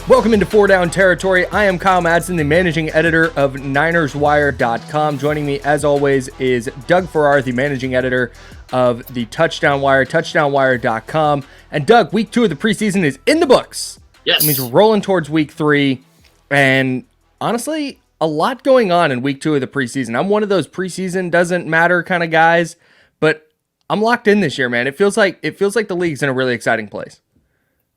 Welcome into Four Down Territory. I am Kyle Madson, the managing editor of NinersWire.com. Joining me, as always, is Doug Farrar, the managing editor of the Touchdown Wire, TouchdownWire.com. And Doug, week 2 of the preseason is in the books. Yes. It means we're rolling towards week 3. And honestly, a lot going on in week 2 of the preseason. I'm one of those preseason doesn't matter kind of guys, but I'm locked in this year, man. It feels like the league's in a really exciting place.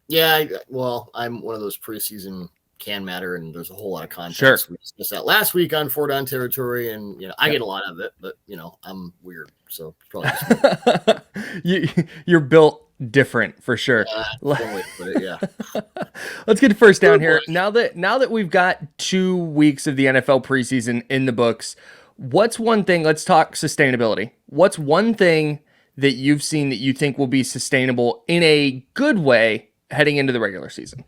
Yeah, well, I'm one of those preseason can matter, and there's a whole lot of context. Sure. We discussed that last week on Four Down Territory, and I get a lot of it, but I'm weird, so probably you're built different for sure. Yeah. Let's get to first down here. Now that we've got 2 weeks of the NFL preseason in the books, what's one thing? Let's talk sustainability. What's one thing that you've seen that you think will be sustainable in a good way heading into the regular season?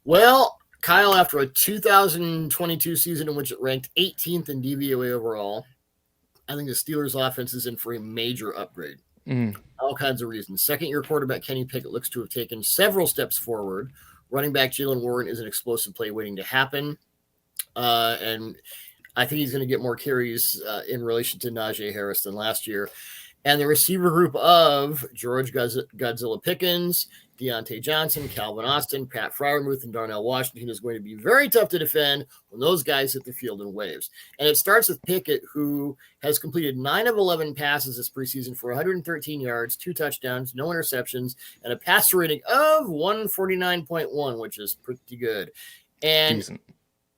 Well, Kyle, after a 2022 season in which it ranked 18th in DVOA overall, I think the Steelers' offense is in for a major upgrade. All kinds of reasons. Second-year quarterback Kenny Pickett looks to have taken several steps forward. Running back Jalen Warren is an explosive play waiting to happen. And I think he's going to get more carries in relation to Najee Harris than last year. And the receiver group of George Godzilla Pickens, Deontay Johnson, Calvin Austin, Pat Freiermuth, and Darnell Washington is going to be very tough to defend when those guys hit the field in waves. And it starts with Pickett, who has completed 9 of 11 passes this preseason for 113 yards, 2 touchdowns, no interceptions, and a passer rating of 149.1, which is pretty good. And Decent.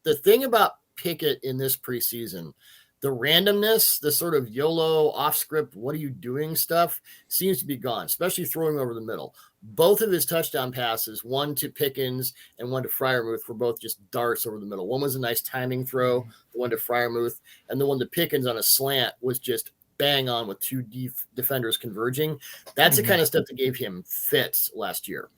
The thing about Pickett in this preseason, the randomness, the sort of YOLO off-script, what are you doing stuff seems to be gone, especially throwing over the middle. Both of his touchdown passes, one to Pickens and one to Freiermuth, were both just darts over the middle. One was a nice timing throw, the one to Freiermuth, and the one to Pickens on a slant was just bang on with 2 defenders converging. That's the kind of stuff that gave him fits last year.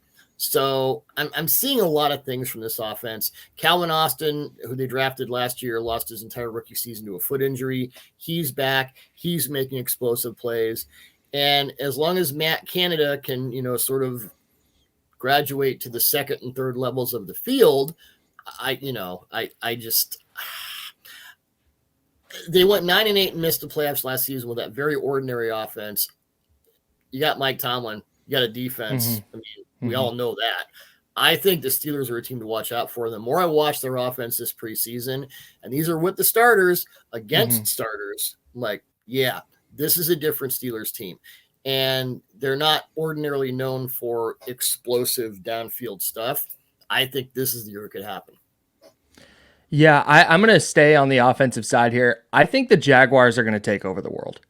So I'm seeing a lot of things from this offense. Calvin Austin, who they drafted last year, lost his entire rookie season to a foot injury. He's back. He's making explosive plays. And as long as Matt Canada can, sort of graduate to the second and third levels of the field, they went 9-8 and missed the playoffs last season with that very ordinary offense. You got Mike Tomlin. You got a defense. I mean, we all know that. I think the Steelers are a team to watch out for. The more I watch their offense this preseason, and these are with the starters against starters, I'm like, yeah, this is a different Steelers team. And they're not ordinarily known for explosive downfield stuff. I think this is the year it could happen. Yeah, I'm going to stay on the offensive side here. I think the Jaguars are going to take over the world.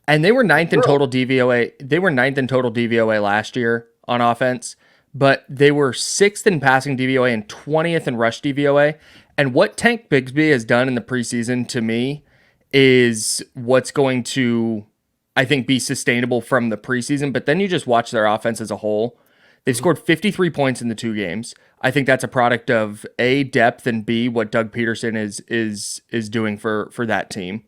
And they were 9th in total DVOA. They were 9th in total DVOA last year on offense, but they were 6th in passing DVOA and 20th in rush DVOA. And what Tank Bigsby has done in the preseason to me is what's going to, I think, be sustainable from the preseason. But then you just watch their offense as a whole. They've scored 53 points in the 2 games. I think that's a product of A, depth, and B, what Doug Peterson is doing for that team.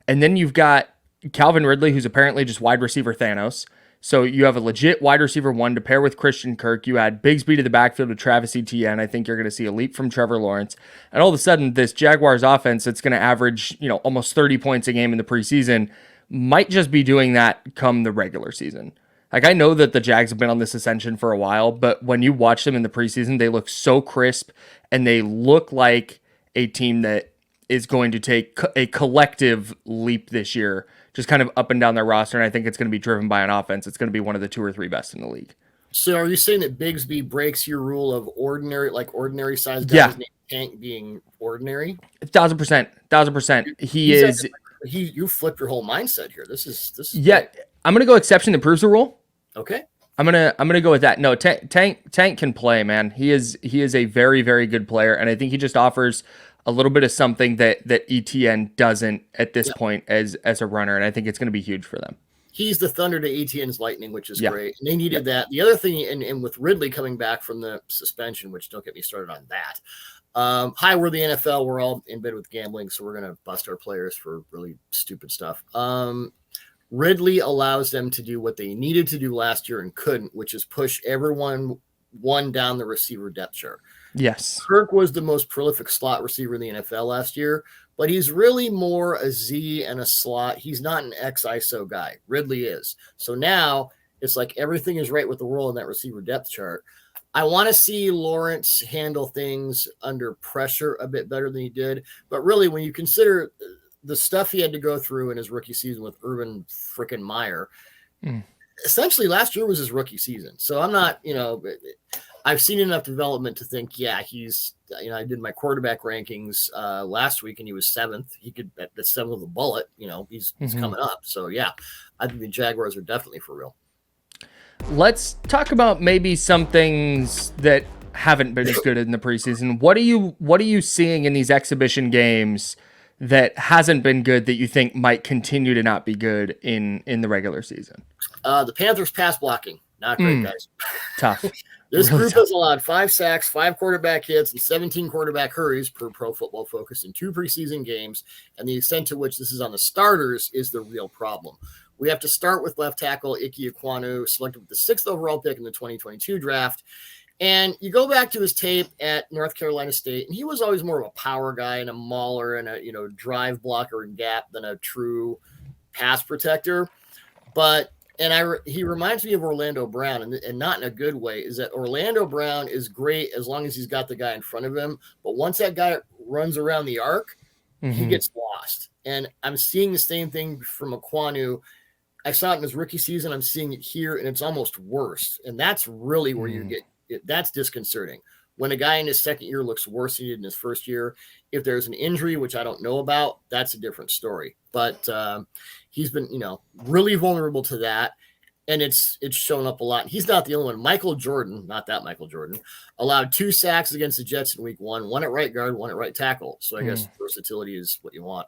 And then you've got Calvin Ridley, who's apparently just wide receiver Thanos. So you have a legit wide receiver 1 to pair with Christian Kirk. You add Bigsby to the backfield with Travis Etienne. I think you're going to see a leap from Trevor Lawrence. And all of a sudden, this Jaguars offense that's going to average, almost 30 points a game in the preseason might just be doing that come the regular season. Like, I know that the Jags have been on this ascension for a while, but when you watch them in the preseason, they look so crisp and they look like a team that is going to take a collective leap this year, just kind of up and down their roster. And I think it's going to be driven by an offense. It's going to be one of the 2 or 3 best in the league. So are you saying that Bigsby breaks your rule of ordinary size guys named Tank being ordinary? 1,000%. You flipped your whole mindset here. This is yeah. Great. I'm going to go exception that proves the rule. Okay. I'm gonna go with that. No, Tank can play, man. He is a very, very good player, and I think he just offers a little bit of something that ETN doesn't at this point as a runner, and I think it's going to be huge for them. He's the thunder to ETN's lightning, which is great. And they needed that. The other thing, and with Ridley coming back from the suspension, which don't get me started on that. Hi, we're the NFL. We're all in bed with gambling, so we're going to bust our players for really stupid stuff. Ridley allows them to do what they needed to do last year and couldn't, which is push everyone one down the receiver depth chart. Yes. Kirk was the most prolific slot receiver in the NFL last year, but he's really more a Z and a slot. He's not an X ISO guy. Ridley is. So now it's like everything is right with the world in that receiver depth chart. I want to see Lawrence handle things under pressure a bit better than he did. But really, when you consider the stuff he had to go through in his rookie season with Urban frickin' Meyer, essentially last year was his rookie season. So I'm not, I've seen enough development to think, yeah, he's, I did my quarterback rankings last week and he was 7th. He could, at the 7th of the bullet, he's coming up. So yeah, I think the Jaguars are definitely for real. Let's talk about maybe some things that haven't been as good in the preseason. What are you seeing in these exhibition games that hasn't been good that you think might continue to not be good in the regular season? The Panthers pass blocking, not great, guys. Tough. This really group has allowed 5 sacks, 5 quarterback hits, and 17 quarterback hurries per Pro Football Focus in 2 preseason games, and the extent to which this is on the starters is the real problem. We have to start with left tackle Ike Ekwonu, selected with the 6th overall pick in the 2022 draft. And you go back to his tape at North Carolina State, and he was always more of a power guy and a mauler and a drive blocker and gap than a true pass protector. But he reminds me of Orlando Brown, and not in a good way. Is that Orlando Brown is great as long as he's got the guy in front of him, but once that guy runs around the arc, he gets lost. And I'm seeing the same thing from Ekwonu. I saw it in his rookie season. I'm seeing it here, and it's almost worse. And that's really where you get it. That's disconcerting. When a guy in his second year looks worse than he did in his first year, if there's an injury, which I don't know about, that's a different story. But he's been, really vulnerable to that. And it's shown up a lot. He's not the only one. Michael Jordan, not that Michael Jordan, allowed 2 sacks against the Jets in week 1, one at right guard, one at right tackle. So I guess versatility is what you want.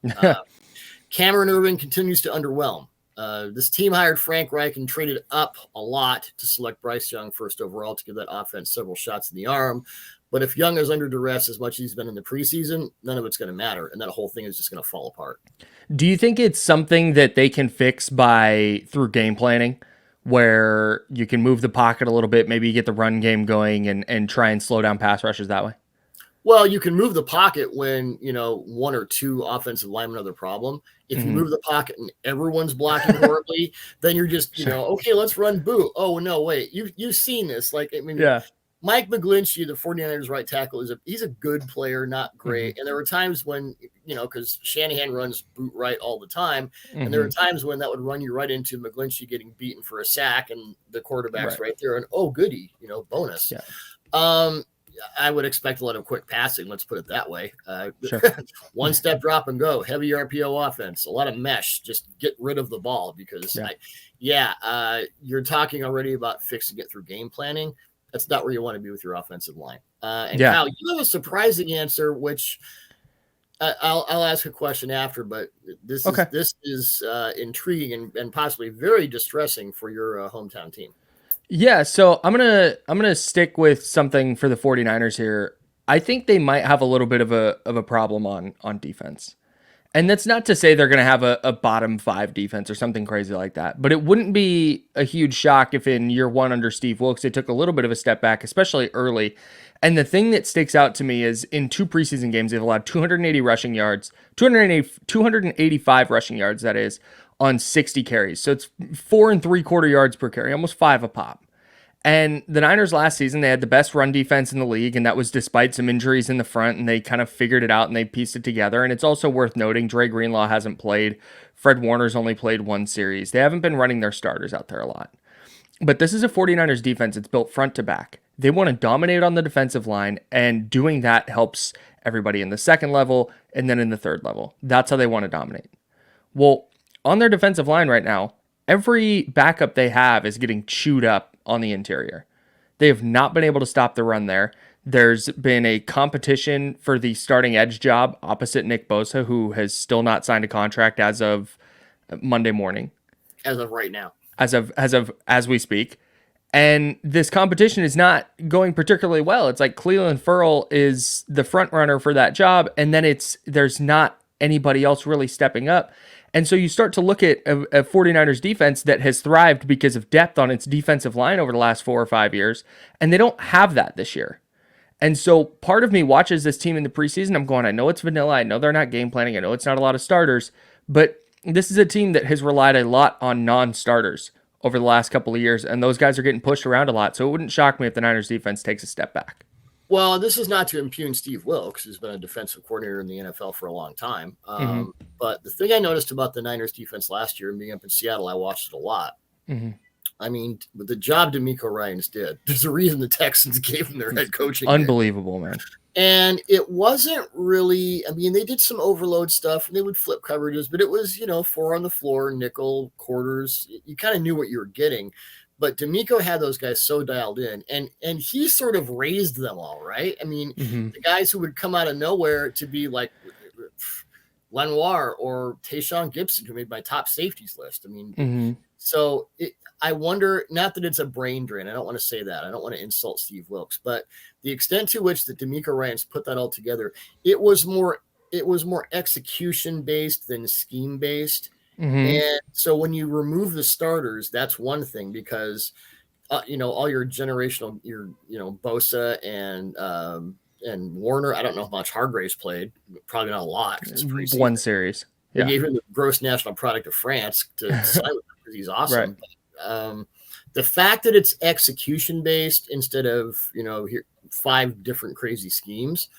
Cameron Irving continues to underwhelm. This team hired Frank Reich and traded up a lot to select Bryce Young first overall to give that offense several shots in the arm. But if Young is under duress as much as he's been in the preseason, none of it's going to matter. And that whole thing is just going to fall apart. Do you think it's something that they can fix through game planning, where you can move the pocket a little bit, maybe you get the run game going and try and slow down pass rushes that way? Well, you can move the pocket when, 1 or 2 offensive linemen are the problem. If you move the pocket and everyone's blocking horribly, then you're just, okay, let's run boot. Oh, no, wait, you've seen this. Mike McGlinchey, the 49ers right tackle, he's a good player, not great. And there were times when, because Shanahan runs boot right all the time. And there were times when that would run you right into McGlinchey getting beaten for a sack and the quarterback's right there. And, oh, goody, bonus. Yeah. I would expect a lot of quick passing. Let's put it that way. One step drop and go. Heavy RPO offense. A lot of mesh. Just get rid of the ball because, you're talking already about fixing it through game planning. That's not where you want to be with your offensive line. Kyle, you have a surprising answer, which I'll ask a question after. But this is intriguing and possibly very distressing for your hometown team. Yeah, so I'm gonna stick with something for the 49ers here. I think they might have a little bit of a problem on defense. And that's not to say they're gonna have a bottom 5 defense or something crazy like that. But it wouldn't be a huge shock if in year 1 under Steve Wilkes they took a little bit of a step back, especially early. And the thing that sticks out to me is in 2 preseason games, they've allowed 280 rushing yards, 285 rushing yards, that is, on 60 carries. So it's 4 3/4 yards per carry, almost 5 a pop. And the Niners last season, they had the best run defense in the league, and that was despite some injuries in the front, and they kind of figured it out and they pieced it together. And it's also worth noting, Dre Greenlaw hasn't played. Fred Warner's only played 1 series. They haven't been running their starters out there a lot. But this is a 49ers defense. It's built front to back. They want to dominate on the defensive line, and doing that helps everybody in the second level and then in the third level. That's how they want to dominate. Well, on their defensive line right now, every backup they have is getting chewed up on the interior. They have not been able to stop the run there. There's been a competition for the starting edge job opposite Nick Bosa, who has still not signed a contract as of Monday morning. As of right now. As we speak. And this competition is not going particularly well. It's like Cleveland Ferrell is the front runner for that job, and then there's not anybody else really stepping up. And so you start to look at a 49ers defense that has thrived because of depth on its defensive line over the last 4 or 5 years, and they don't have that this year. And so part of me watches this team in the preseason. I'm going, I know it's vanilla. I know they're not game planning. I know it's not a lot of starters, but this is a team that has relied a lot on non-starters over the last couple of years, and those guys are getting pushed around a lot. So it wouldn't shock me if the Niners defense takes a step back. Well, this is not to impugn Steve Wilkes, who's been a defensive coordinator in the NFL for a long time. But the thing I noticed about the Niners defense last year and being up in Seattle, I watched it a lot. I mean, the job DeMeco Ryans did, there's a reason the Texans gave him their head coaching. Unbelievable, man. And it wasn't really, I mean, they did some overload stuff and they would flip coverages, but it was, 4 on the floor, nickel, quarters. You kind of knew what you were getting. But DeMeco had those guys so dialed in, and he sort of raised them all, right? I mean, the guys who would come out of nowhere to be like Lenoir or Tayshaun Gibson, who made my top safeties list. I mean, so I wonder, not that it's a brain drain. I don't want to say that. I don't want to insult Steve Wilkes, but the extent to which the DeMeco Ryans put that all together, it was more execution based than scheme based. And so when you remove the starters, that's one thing, because all your generational, Bosa and Warner. I don't know how much Hargraves played. Probably not a lot. It's one series. They gave him the gross national product of France to sign with him because he's awesome. Right. But, the fact that it's execution based instead of 5 different crazy schemes,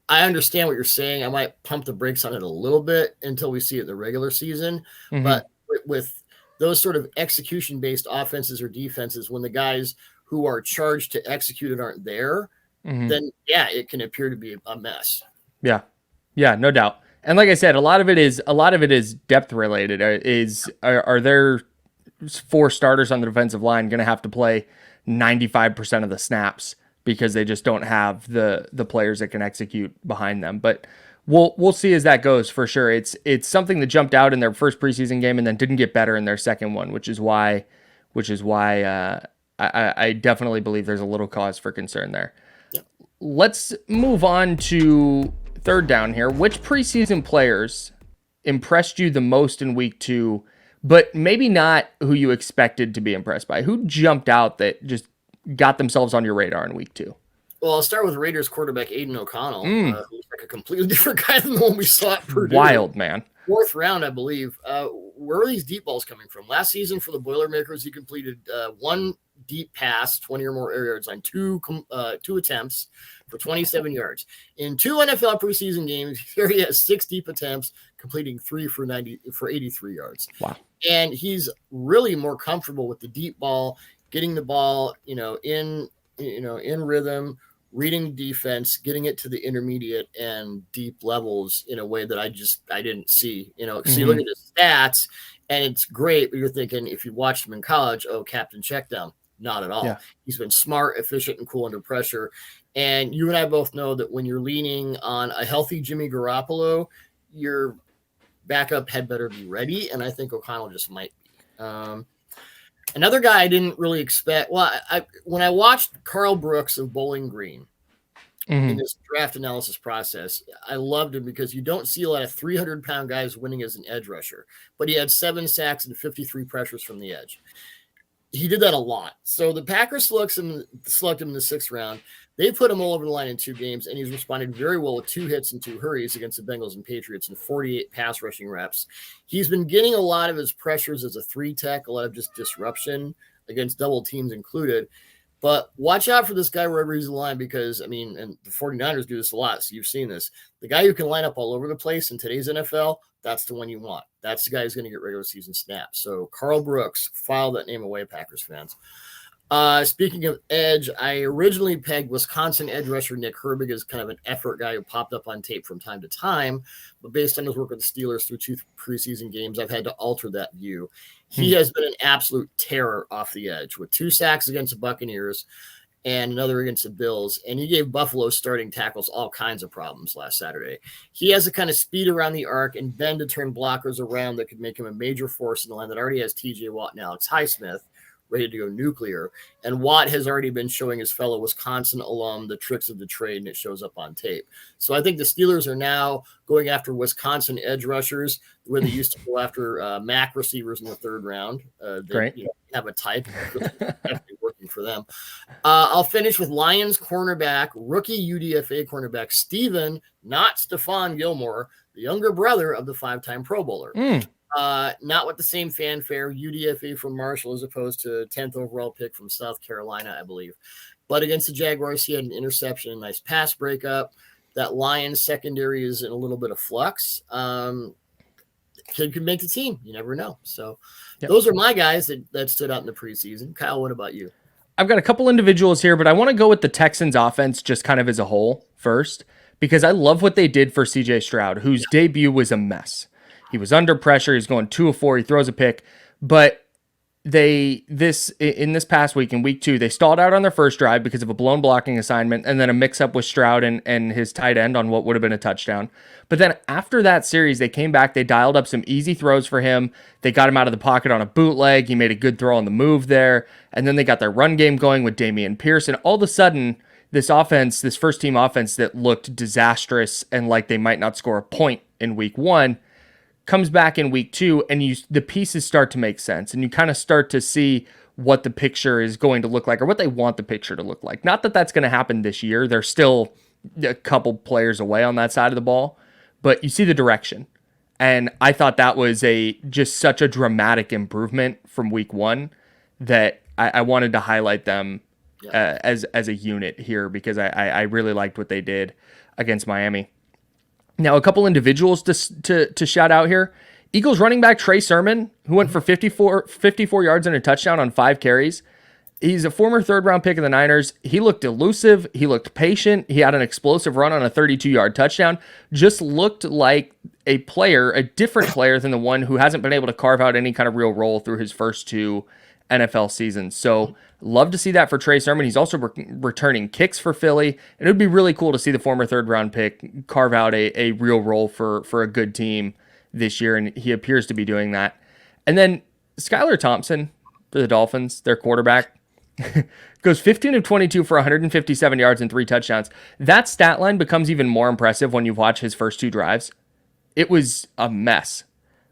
I understand what you're saying. I might pump the brakes on it a little bit until we see it in the regular season. But with those sort of execution-based offenses or defenses, when the guys who are charged to execute it aren't there, then, it can appear to be a mess. Yeah, no doubt. And like I said, a lot of it is depth related. Are there 4 starters on the defensive line going to have to play 95% of the snaps because they just don't have the players that can execute behind them? But we'll see as that goes, for sure. It's something that jumped out in their first preseason game and then didn't get better in their second one, which is why I definitely believe there's a little cause for concern there. Yep. Let's move on to third down here. Which preseason players impressed you the most in week 2, but maybe not who you expected to be impressed by? Who jumped out that just got themselves on your radar in week 2? Well, I'll start with Raiders quarterback Aiden O'Connell, who's like a completely different guy than the one we saw at Purdue. Wild, man. 4th round, I believe. Where are these deep balls coming from? Last season for the Boilermakers, he completed 1 deep pass, 20 or more air yards on 2 attempts for 27 yards. In 2 NFL preseason games, here he has 6 deep attempts, completing 3 for 83 yards. Wow. And he's really more comfortable with the deep ball, getting the ball, in rhythm, reading defense, getting it to the intermediate and deep levels in a way that I didn't see. So you look at his stats and it's great, but you're thinking, if you watched him in college, captain check down. Not at all. Yeah. He's been smart, efficient, and cool under pressure. And you and I both know that when you're leaning on a healthy Jimmy Garoppolo, your backup had better be ready. And I think O'Connell just might be. Another guy I didn't really expect. Well, when I watched Carl Brooks of Bowling Green in this draft analysis process, I loved him because you don't see a lot of 300-pound guys winning as an edge rusher. But he had 7 sacks and 53 pressures from the edge. He did that a lot. So the Packers select him in the 6th round. They put him all over the line in 2 games, and he's responded very well with 2 hits and 2 hurries against the Bengals and Patriots and 48 pass rushing reps. He's been getting a lot of his pressures as a 3-tech, a lot of just disruption against double teams included. But watch out for this guy wherever he's in line because, and the 49ers do this a lot, so you've seen this. The guy who can line up all over the place in today's NFL, that's the one you want. That's the guy who's going to get regular season snaps. So Carl Brooks, file that name away, Packers fans. Speaking of edge, I originally pegged Wisconsin edge rusher Nick Herbig as kind of an effort guy who popped up on tape from time to time. But based on his work with the Steelers through 2 preseason games, I've had to alter that view. He has been an absolute terror off the edge with 2 sacks against the Buccaneers and another against the Bills. And he gave Buffalo starting tackles all kinds of problems last Saturday. He has the kind of speed around the arc and bend to turn blockers around that could make him a major force in the line that already has TJ Watt and Alex Highsmith ready to go nuclear. And Watt has already been showing his fellow Wisconsin alum the tricks of the trade, and it shows up on tape. So I think the Steelers are now going after Wisconsin edge rushers where they used to go after MAC receivers in the 3rd round. They have a type definitely working rooting for them. I'll finish with Lions cornerback, rookie UDFA cornerback, Steven, not Stephon Gilmore, the younger brother of the 5-time Pro Bowler. Not with the same fanfare, UDFA from Marshall as opposed to 10th overall pick from South Carolina, I believe. But against the Jaguars, he had an interception, a nice pass breakup. That Lions secondary is in a little bit of flux. Kid could make the team. You never know. So those are my guys that stood out in the preseason. Kyle, what about you? I've got a couple individuals here, but I want to go with the Texans offense just kind of as a whole first, because I love what they did for CJ Stroud, whose debut was a mess. He was under pressure. He's going 2 of 4. He throws a pick, but in this past week, in week 2, they stalled out on their first drive because of a blown blocking assignment and then a mix-up with Stroud and his tight end on what would have been a touchdown. But then after that series, they came back, they dialed up some easy throws for him. They got him out of the pocket on a bootleg. He made a good throw on the move there. And then they got their run game going with Damian Pierce. And all of a sudden, this offense, this first-team offense that looked disastrous and like they might not score a point in week 1, comes back in week 2, and the pieces start to make sense, and you kind of start to see what the picture is going to look like, or what they want the picture to look like. Not that that's going to happen this year. They're still a couple players away on that side of the ball, but you see the direction. And I thought that was just such a dramatic improvement from week 1 that I wanted to highlight them as a unit here, because I really liked what they did against Miami. Now, a couple individuals to shout out here. Eagles running back Trey Sermon, who went for 54 yards and a touchdown on 5 carries. He's a former third-round pick of the Niners. He looked elusive. He looked patient. He had an explosive run on a 32-yard touchdown. Just looked like a different player than the one who hasn't been able to carve out any kind of real role through his first 2 NFL seasons. So love to see that for Trey Sermon. He's also returning kicks for Philly, and it would be really cool to see the former third-round pick carve out a real role for a good team this year, and he appears to be doing that. And then Skylar Thompson for the Dolphins, their quarterback, goes 15 of 22 for 157 yards and 3 touchdowns. That stat line becomes even more impressive when you watch his first 2 drives. It was a mess.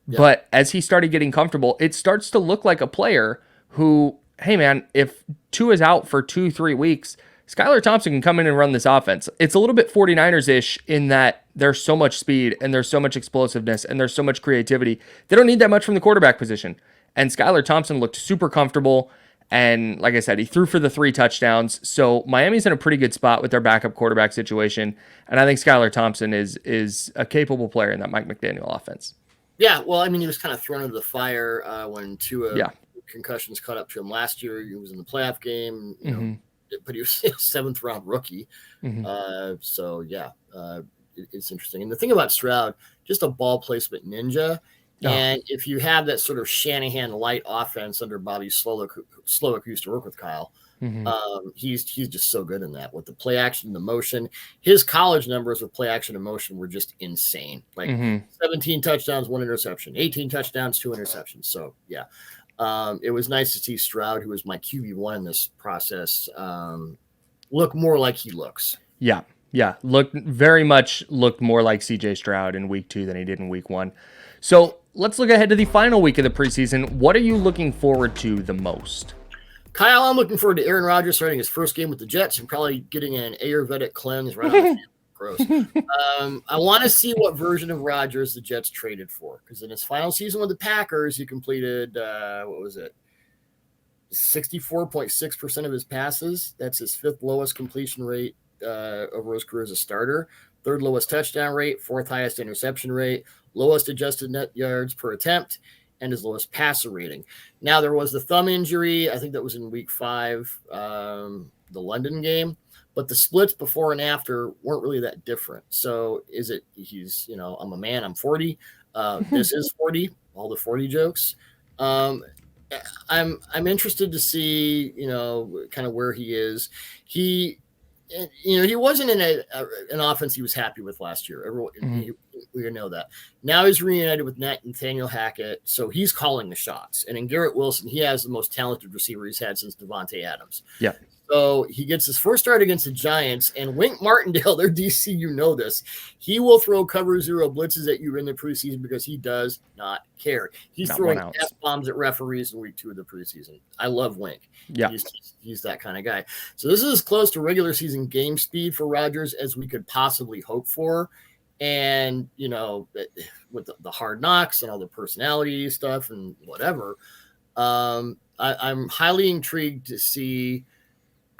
Yeah. But as he started getting comfortable, it starts to look like a player who, hey man, if Tua is out for 2-3 weeks, Skylar Thompson can come in and run this offense. It's a little bit 49ers-ish in that there's so much speed and there's so much explosiveness and there's so much creativity. They don't need that much from the quarterback position. And Skylar Thompson looked super comfortable. And like I said, he threw for the 3 touchdowns. So Miami's in a pretty good spot with their backup quarterback situation. And I think Skylar Thompson is a capable player in that Mike McDaniel offense. Yeah, well, I mean, he was kind of thrown into the fire when Tua concussions caught up to him last year. He was in the playoff game, you know, but he was a 7th-round rookie. It's interesting. And the thing about Stroud, just a ball placement ninja. And if you have that sort of Shanahan light offense under Bobby Slowick, who used to work with Kyle, he's just so good in that with the play action, the motion. His college numbers with play action and motion were just insane. Like 17 touchdowns, 1 interception, 18 touchdowns, 2 interceptions. So yeah, it was nice to see Stroud, who was my QB1 in this process, look more like he looks. Yeah. Very much looked more like CJ Stroud in week 2 than he did in week 1. So let's look ahead to the final week of the preseason. What are you looking forward to the most? Kyle, I'm looking forward to Aaron Rodgers starting his first game with the Jets and probably getting an Ayurvedic cleanse right on the field. Gross. I want to see what version of Rodgers the Jets traded for, because in his final season with the Packers, he completed, 64.6% of his passes. That's his 5th lowest completion rate over his career as a starter. 3rd lowest touchdown rate, 4th highest interception rate, lowest adjusted net yards per attempt, and his lowest passer rating. Now, there was the thumb injury. I think that was in week 5, the London game. But the splits before and after weren't really that different. So is it he's, I'm a man, I'm 40. This is 40, all the 40 jokes. I'm interested to see, kind of where he is. He wasn't in an offense he was happy with last year. Everyone, we know that. Now he's reunited with Nathaniel Hackett, so he's calling the shots. And in Garrett Wilson, he has the most talented receiver he's had since Devontae Adams. Yeah. So he gets his first start against the Giants, and Wink Martindale, their DC, this. He will throw cover 0 blitzes at you in the preseason because he does not care. He's throwing F-bombs at referees in week 2 of the preseason. I love Wink. Yeah. He's he's that kind of guy. So this is as close to regular season game speed for Rodgers as we could possibly hope for. And, you know, with the hard knocks and all the personality stuff and whatever, I'm highly intrigued to see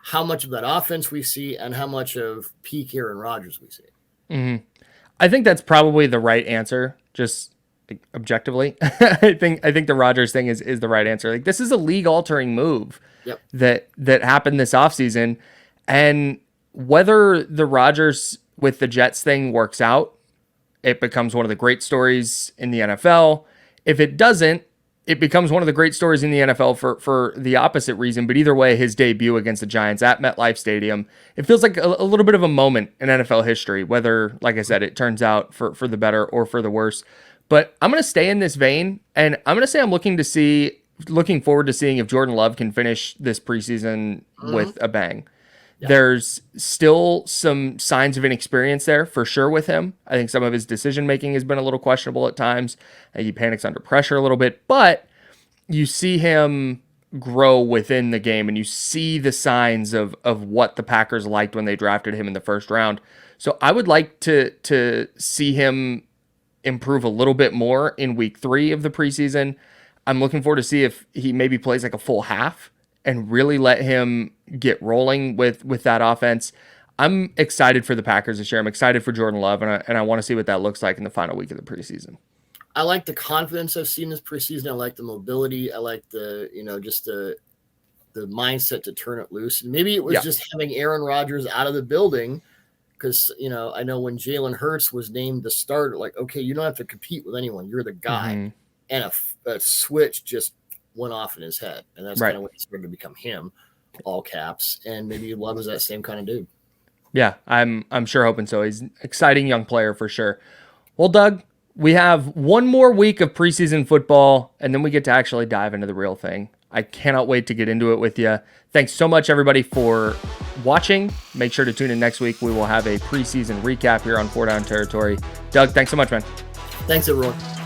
how much of that offense we see and how much of peak Aaron Rodgers we see. Mm-hmm. I think that's probably the right answer, just objectively. I think the Rodgers thing is the right answer. Like, this is a league-altering move that happened this offseason, and whether the Rodgers with the Jets thing works out, it becomes one of the great stories in the NFL. If it doesn't, it becomes one of the great stories in the NFL for the opposite reason. But either way, his debut against the Giants at MetLife Stadium, it feels like a little bit of a moment in NFL history, whether, like I said, it turns out for the better or for the worse. But I'm going to stay in this vein, and I'm going to say I'm looking forward to seeing if Jordan Love can finish this preseason with a bang. Yeah. There's still some signs of inexperience there for sure with him. I think some of his decision making has been a little questionable at times. He panics under pressure a little bit, but you see him grow within the game, and you see the signs of what the Packers liked when they drafted him in the first round. So I would like to see him improve a little bit more in week 3 of the preseason. I'm looking forward to see if he maybe plays like a full half and really let him get rolling with that offense. I'm excited for the Packers this year. I'm excited for Jordan Love, and I want to see what that looks like in the final week of the preseason. I like the confidence I've seen this preseason. I like the mobility. I like the, you know, just the mindset to turn it loose. And maybe it was just having Aaron Rodgers out of the building, because, you know, I know when Jalen Hurts was named the starter, like, okay, you don't have to compete with anyone. You're the guy. Mm-hmm. And a switch just went off in his head, and that's kind of what he's going to become, him, all caps. And maybe Love is that same kind of dude. Yeah, I'm sure hoping so. He's an exciting young player for sure. Well, Doug, we have one more week of preseason football, and then we get to actually dive into the real thing. I cannot wait to get into it with you. Thanks so much, everybody, for watching. Make sure to tune in next week. We will have a preseason recap here on 4 Down Territory. Doug, thanks so much, man. Thanks, everyone.